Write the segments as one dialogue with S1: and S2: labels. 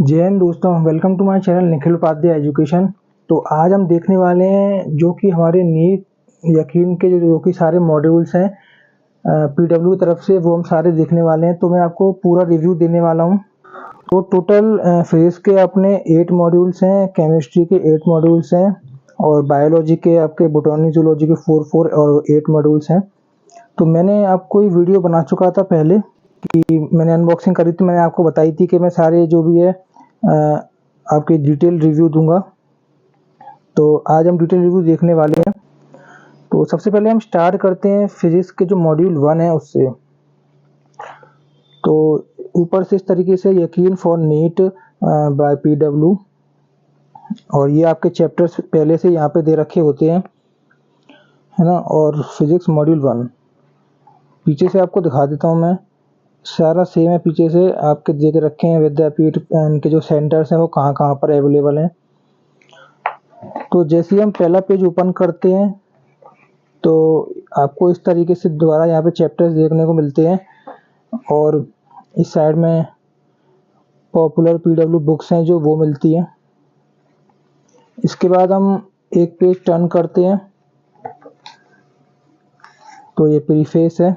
S1: जय हिंद दोस्तों, welcome to my channel Nikhil Upadhyay education. तो आज हम देखने वाले हैं जो कि हमारे नीट यकीन के जो कि सारे मॉड्यूल्स हैं पीडब्ल्यू की तरफ से, वो हम सारे देखने वाले हैं। तो मैं आपको पूरा रिव्यू देने वाला हूं। तो टोटल फिजिक्स के अपने 8 मॉड्यूल्स हैं, केमिस्ट्री के 8 मॉड्यूल्स हैं और बायोलॉजी के आपके बोटनी जूलॉजी के 4 और 8 मॉड्यूल्स हैं। तो मैंने आपको ये वीडियो बना चुका था पहले कि मैंने अनबॉक्सिंग करी थी। मैंने आपको बताई थी कि मैं सारे जो भी है आपके डिटेल रिव्यू दूंगा। तो आज हम डिटेल रिव्यू देखने वाले हैं। तो सबसे पहले हम स्टार्ट करते हैं फिजिक्स के जो मॉड्यूल 1 है उससे। तो ऊपर से इस तरीके से यकीन फॉर नीट बाय पीडब्ल्यू, और ये आपके चैप्टर्स पहले से यहाँ पे दे रखे होते हैं, है ना। और फिजिक्स मॉड्यूल 1 पीछे से आपको दिखा देता हूँ मैं, सारा सेम है। पीछे से आपके दे के रखे हैं विद्यापीठ, इनके जो सेंटर्स हैं वो कहाँ कहाँ पर अवेलेबल हैं। तो जैसे ही हम पहला पेज ओपन करते हैं तो आपको इस तरीके से दोबारा यहाँ पे चैप्टर्स देखने को मिलते हैं, और इस साइड में पॉपुलर पीडब्ल्यू बुक्स हैं जो वो मिलती हैं। इसके बाद हम एक पेज टर्न करते हैं तो ये प्रीफेस है।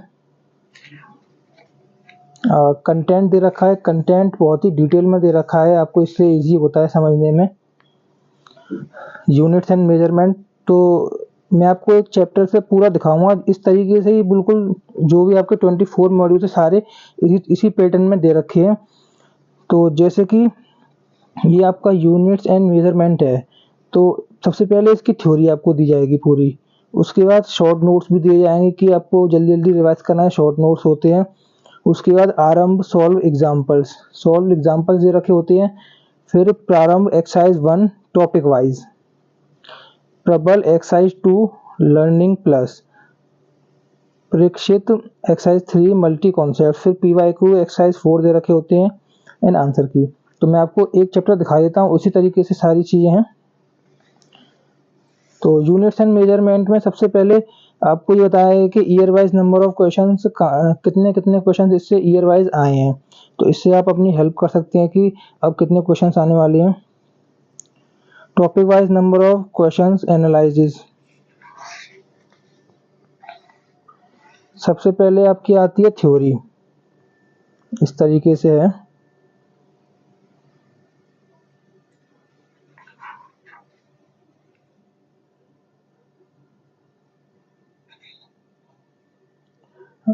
S1: कंटेंट दे रखा है, कंटेंट बहुत ही डिटेल में दे रखा है आपको, इससे इजी होता है समझने में। यूनिट्स एंड मेजरमेंट, तो मैं आपको एक चैप्टर से पूरा दिखाऊंगा इस तरीके से ही, बिल्कुल जो भी आपके 24 मॉड्यूल से सारे इसी पैटर्न में दे रखे हैं। तो जैसे कि ये आपका यूनिट्स एंड मेजरमेंट है, तो सबसे पहले इसकी थ्योरी आपको दी जाएगी पूरी। उसके बाद शॉर्ट नोट्स भी दिए जाएंगे कि आपको जल्दी जल्दी रिवाइज करना है, शॉर्ट नोट्स होते हैं। उसके बाद आरंभ सॉल्व एग्जाम्पल्स दे रखे होते हैं। फिर प्रारंभ एक्सरसाइज 1 टॉपिक वाइज, प्रबल exercise 2 learning plus, Parikshit exercise 3 multi concept, फिर पीवाईक्यू एक्सरसाइज 4 दे रखे होते हैं एंड आंसर की। तो मैं आपको एक चैप्टर दिखा देता हूँ, उसी तरीके से सारी चीजें हैं। तो यूनिट्स एंड मेजरमेंट में सबसे पहले आपको ये बताया है कि year wise number of questions, कितने कितने क्वेश्चंस इससे ईयर वाइज आए हैं। तो इससे आप अपनी हेल्प कर सकते हैं कि अब कितने क्वेश्चंस आने वाले हैं। Topic wise number of questions analysis, सबसे पहले आपकी आती है थ्योरी, इस तरीके से है।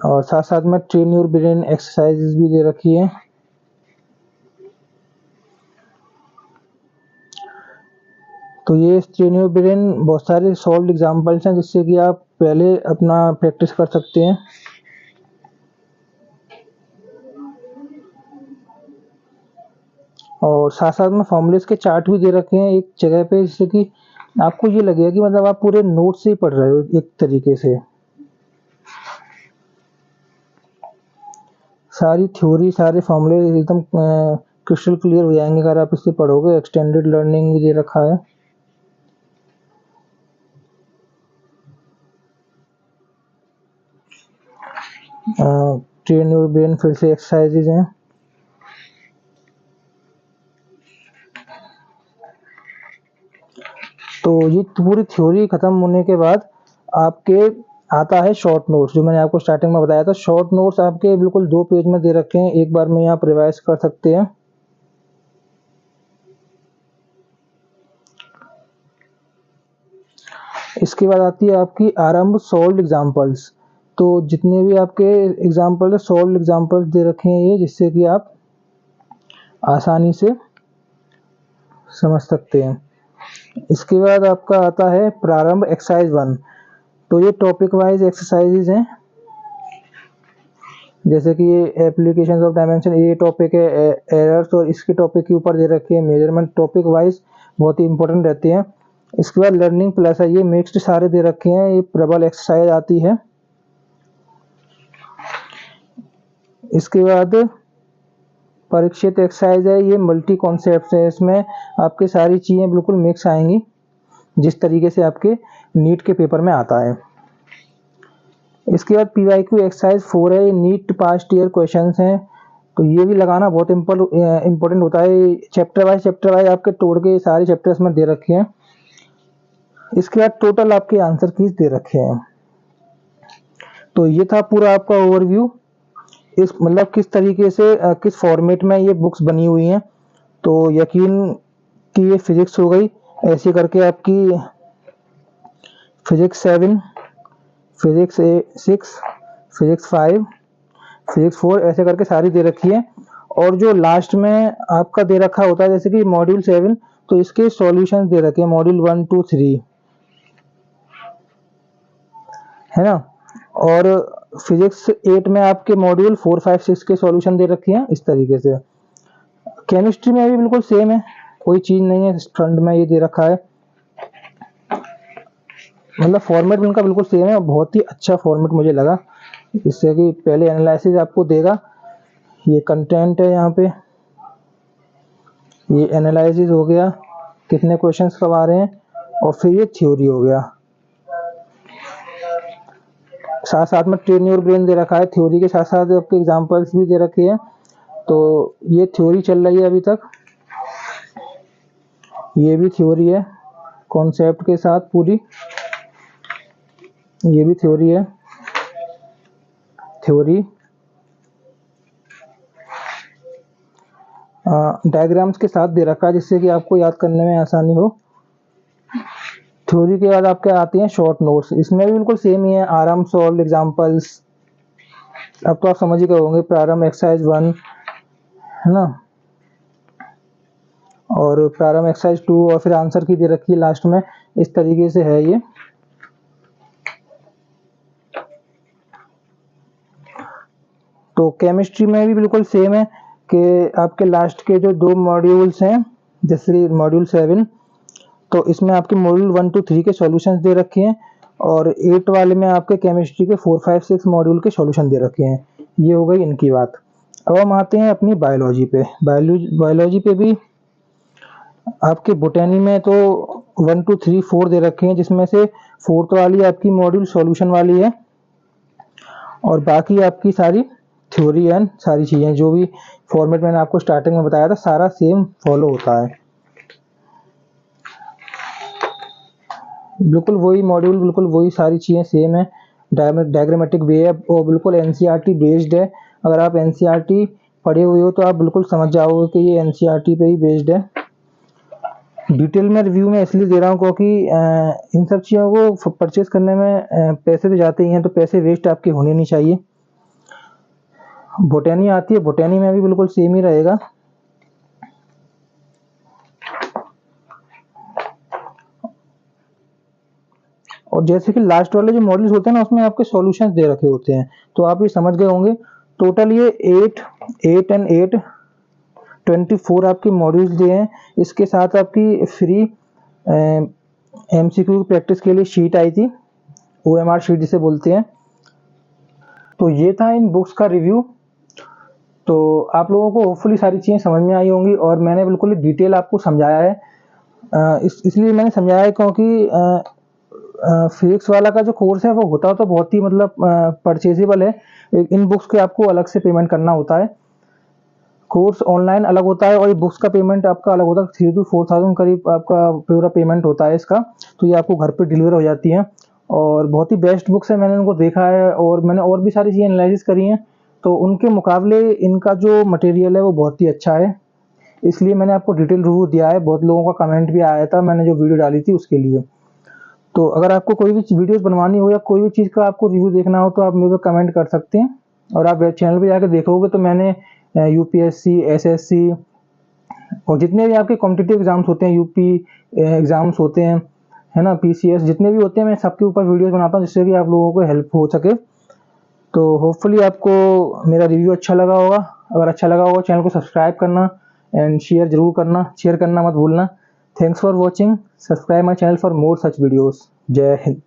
S1: और साथ साथ में ट्रेन योर ब्रेन एक्सरसाइजेस भी दे रखी है। तो ये ट्रेन योर ब्रेन बहुत सारे सॉल्व एग्जांपल्स हैं जिससे कि आप पहले अपना प्रैक्टिस कर सकते हैं। और साथ साथ में फॉर्मूलेस के चार्ट भी दे रखे हैं एक जगह पे, जिससे कि आपको ये लगेगा कि मतलब आप पूरे नोट से ही पढ़ रहे हो एक तरीके से। सारी थ्योरी, सारे फॉर्मूले एकदम क्रिस्टल क्लियर हो जाएंगे अगर आप इससे पढ़ोगे। एक्सटेंडेड लर्निंग भी दे रखा है। ट्रेन योर ब्रेन फिर से एक्सरसाइजेज हैं। तो ये पूरी थ्योरी खत्म होने के बाद आपके आता है शॉर्ट नोट्स, जो मैंने आपको स्टार्टिंग में बताया था। शॉर्ट नोट्स आपके बिल्कुल 2 पेज में दे रखे हैं, एक बार में आप रिवाइज कर सकते हैं। इसके बाद आती है आपकी आरंभ सॉल्व एग्जांपल्स। तो जितने भी आपके एग्जांपल है, सॉल्व एग्जांपल्स दे रखे हैं ये, जिससे कि आप आसानी से समझ सकते हैं। इसके बाद आपका आता है प्रारंभ एक्सरसाइज 1। तो ये टॉपिक वाइज एक्सरसाइजेज हैं, जैसे कि ये एप्लीकेशंस ऑफ डायमेंशन, ये टॉपिक है। एरर्स और इसके टॉपिक के ऊपर दे रखे हैं। मेजरमेंट टॉपिक वाइज बहुत ही इंपॉर्टेंट रहते हैं। इसके बाद लर्निंग प्लस है, ये मिक्स्ड सारे दे रखे हैं। ये प्रबल एक्सरसाइज आती है। इसके बाद परीक्षित एक्सरसाइज है, ये मल्टी कॉन्सेप्ट है। इसमें आपके सारी चीजें बिल्कुल मिक्स आएंगी, जिस तरीके से आपके नीट के पेपर में आता है। इसके बाद पीवाईक्यू एक्सरसाइज 4 है, ये नीट पास्ट ईयर क्वेश्चंस हैं। तो ये भी लगाना बहुत इम्पोर्टेंट होता है। चैप्टर वाइज आपके तोड़ के सारे चैप्टर्स में दे रखे हैं। इसके बाद टोटल आपके आंसर कीज दे रखे हैं। तो ये था पूरा आपका ओवरव्यू, इस मतलब किस तरीके से किस फॉर्मेट में ये बुक्स बनी हुई हैं। तो यकीन कि ये फिजिक्स हो गई, ऐसे करके आपकी फिजिक्स 7, फिजिक्स 6, फिजिक्स 5, फिजिक्स 4 ऐसे करके सारी दे रखी है। और जो लास्ट में आपका दे रखा होता है जैसे कि मॉड्यूल 7, तो इसके सॉल्यूशंस दे रखे हैं मॉड्यूल 1, 2, 3, है ना। और फिजिक्स 8 में आपके मॉड्यूल 4, 5, 6 के सॉल्यूशन दे रखे हैं इस तरीके से। केमिस्ट्री में भी बिल्कुल सेम है, कोई चीज नहीं है, फ्रंट में ये दे रखा है। मतलब फॉर्मेट इनका बिल्कुल सेम है, बहुत ही अच्छा फॉर्मेट मुझे लगा। इससे कि पहले एनालिसिस आपको देगा, ये कंटेंट है, यहाँ पे ये एनालिसिस हो गया, कितने क्वेश्चंस कब आ रहे हैं, और फिर ये थ्योरी हो गया। साथ साथ में ट्रेन योर ब्रेन दे रखा है, थ्योरी के साथ साथ आपके एग्जांपल्स भी दे रखे हैं। तो ये थ्योरी चल रही है अभी तक, ये भी थ्योरी है कॉन्सेप्ट के साथ पूरी, ये भी थ्योरी है, थ्योरी डायग्राम्स के साथ दे रखा है जिससे कि आपको याद करने में आसानी हो। थ्योरी के बाद आपके आती हैं शॉर्ट नोट्स, इसमें भी बिल्कुल सेम ही है, आराम सॉल्व एग्जांपल्स। अब तो आप समझ ही गए होंगे, प्रारंभ एक्सरसाइज 1 है ना, और प्रारंभ एक्सरसाइज 2, और फिर आंसर की दे रखी है लास्ट में। इस तरीके से है ये। तो केमिस्ट्री में भी बिल्कुल सेम है कि आपके लास्ट के जो 2 मॉड्यूल्स हैं, जैसे मॉड्यूल 7, तो इसमें आपके मॉड्यूल 1, 2, 3 के सॉल्यूशंस दे रखे हैं, और 8 वाले में आपके केमिस्ट्री के 4, 5, 6 मॉड्यूल के सॉल्यूशन दे रखे हैं। ये हो गई इनकी बात। अब हम आते हैं अपनी बायोलॉजी पे। बायोलॉजी पे भी आपके बोटेनी में तो 1, 2, 3, 4 दे रखे हैं, जिसमें से 4th वाली आपकी मॉड्यूल सॉल्यूशन वाली है, और बाकी आपकी सारी थ्योरी एंड सारी चीजें जो भी फॉर्मेट मैंने आपको स्टार्टिंग में बताया था सारा सेम फॉलो होता है। बिल्कुल वही मॉड्यूल, बिल्कुल वही सारी चीजें सेम है, डायग्रामेटिक वे है, और बिल्कुल एनसीईआरटी बेस्ड है। अगर आप एनसीईआरटी पढ़े हुए हो तो आप बिल्कुल समझ जाओगे कि ये एनसीईआरटी पे ही बेस्ड है। डिटेल में रिव्यू में इसलिए दे रहा हूँ क्योंकि इन सब चीज़ों को परचेज करने में पैसे तो जाते ही हैं, तो पैसे वेस्ट आपके होने नहीं चाहिए। बोटेनी आती है, बोटेनी में भी बिल्कुल सेम ही रहेगा। और जैसे कि लास्ट वाले जो मॉड्यूल्स होते हैं ना, उसमें आपके सॉल्यूशंस दे रखे होते हैं, तो आप ये समझ गए होंगे। टोटल ये 8 एंड 8 24 आपके मॉड्यूल्स दिए हैं। इसके साथ आपकी फ्री एमसीक्यू प्रैक्टिस के लिए शीट आई थी, ओएमआर शीट जिसे बोलते हैं। तो ये था इन बुक्स का रिव्यू। तो आप लोगों को होपफुली सारी चीज़ें समझ में आई होंगी, और मैंने बिल्कुल डिटेल आपको समझाया है। इसलिए मैंने समझाया है क्योंकि फिजिक्स वाला का जो कोर्स है वो होता तो बहुत ही मतलब परचेजेबल है। इन बुक्स के आपको अलग से पेमेंट करना होता है, कोर्स ऑनलाइन अलग होता है, और ये बुक्स का पेमेंट आपका अलग होता है। 3 to 4,000 करीब आपका पूरा पेमेंट होता है इसका। तो ये आपको घर पे डिलीवर हो जाती है, और बहुत ही बेस्ट बुक्स है। मैंने उनको देखा है, और मैंने और भी सारी चीज़ें एनालिसिस करी हैं, तो उनके मुकाबले इनका जो मटेरियल है वो बहुत ही अच्छा है। इसलिए मैंने आपको डिटेल रिव्यू दिया है। बहुत लोगों का कमेंट भी आया था मैंने जो वीडियो डाली थी उसके लिए। तो अगर आपको कोई भी वीडियोस बनवानी हो या कोई भी चीज़ का आपको रिव्यू देखना हो तो आप मेरे को कमेंट कर सकते हैं। और आप चैनल पे जाकर देखोगे तो मैंने यूपीएससी, एसएससी और जितने भी आपके कॉम्पिटिटिव एग्जाम्स होते हैं, यूपी एग्जाम्स होते हैं, है ना, पीसीएस जितने भी होते हैं, मैं सबके ऊपर वीडियोस बनाता हूँ जिससे कि आप लोगों को हेल्प हो सके। तो होपफुली आपको मेरा रिव्यू अच्छा लगा होगा। अगर अच्छा लगा होगा चैनल को सब्सक्राइब करना एंड शेयर जरूर करना, शेयर करना मत भूलना। Thanks for watching, subscribe my channel for more such videos. जय हिंद।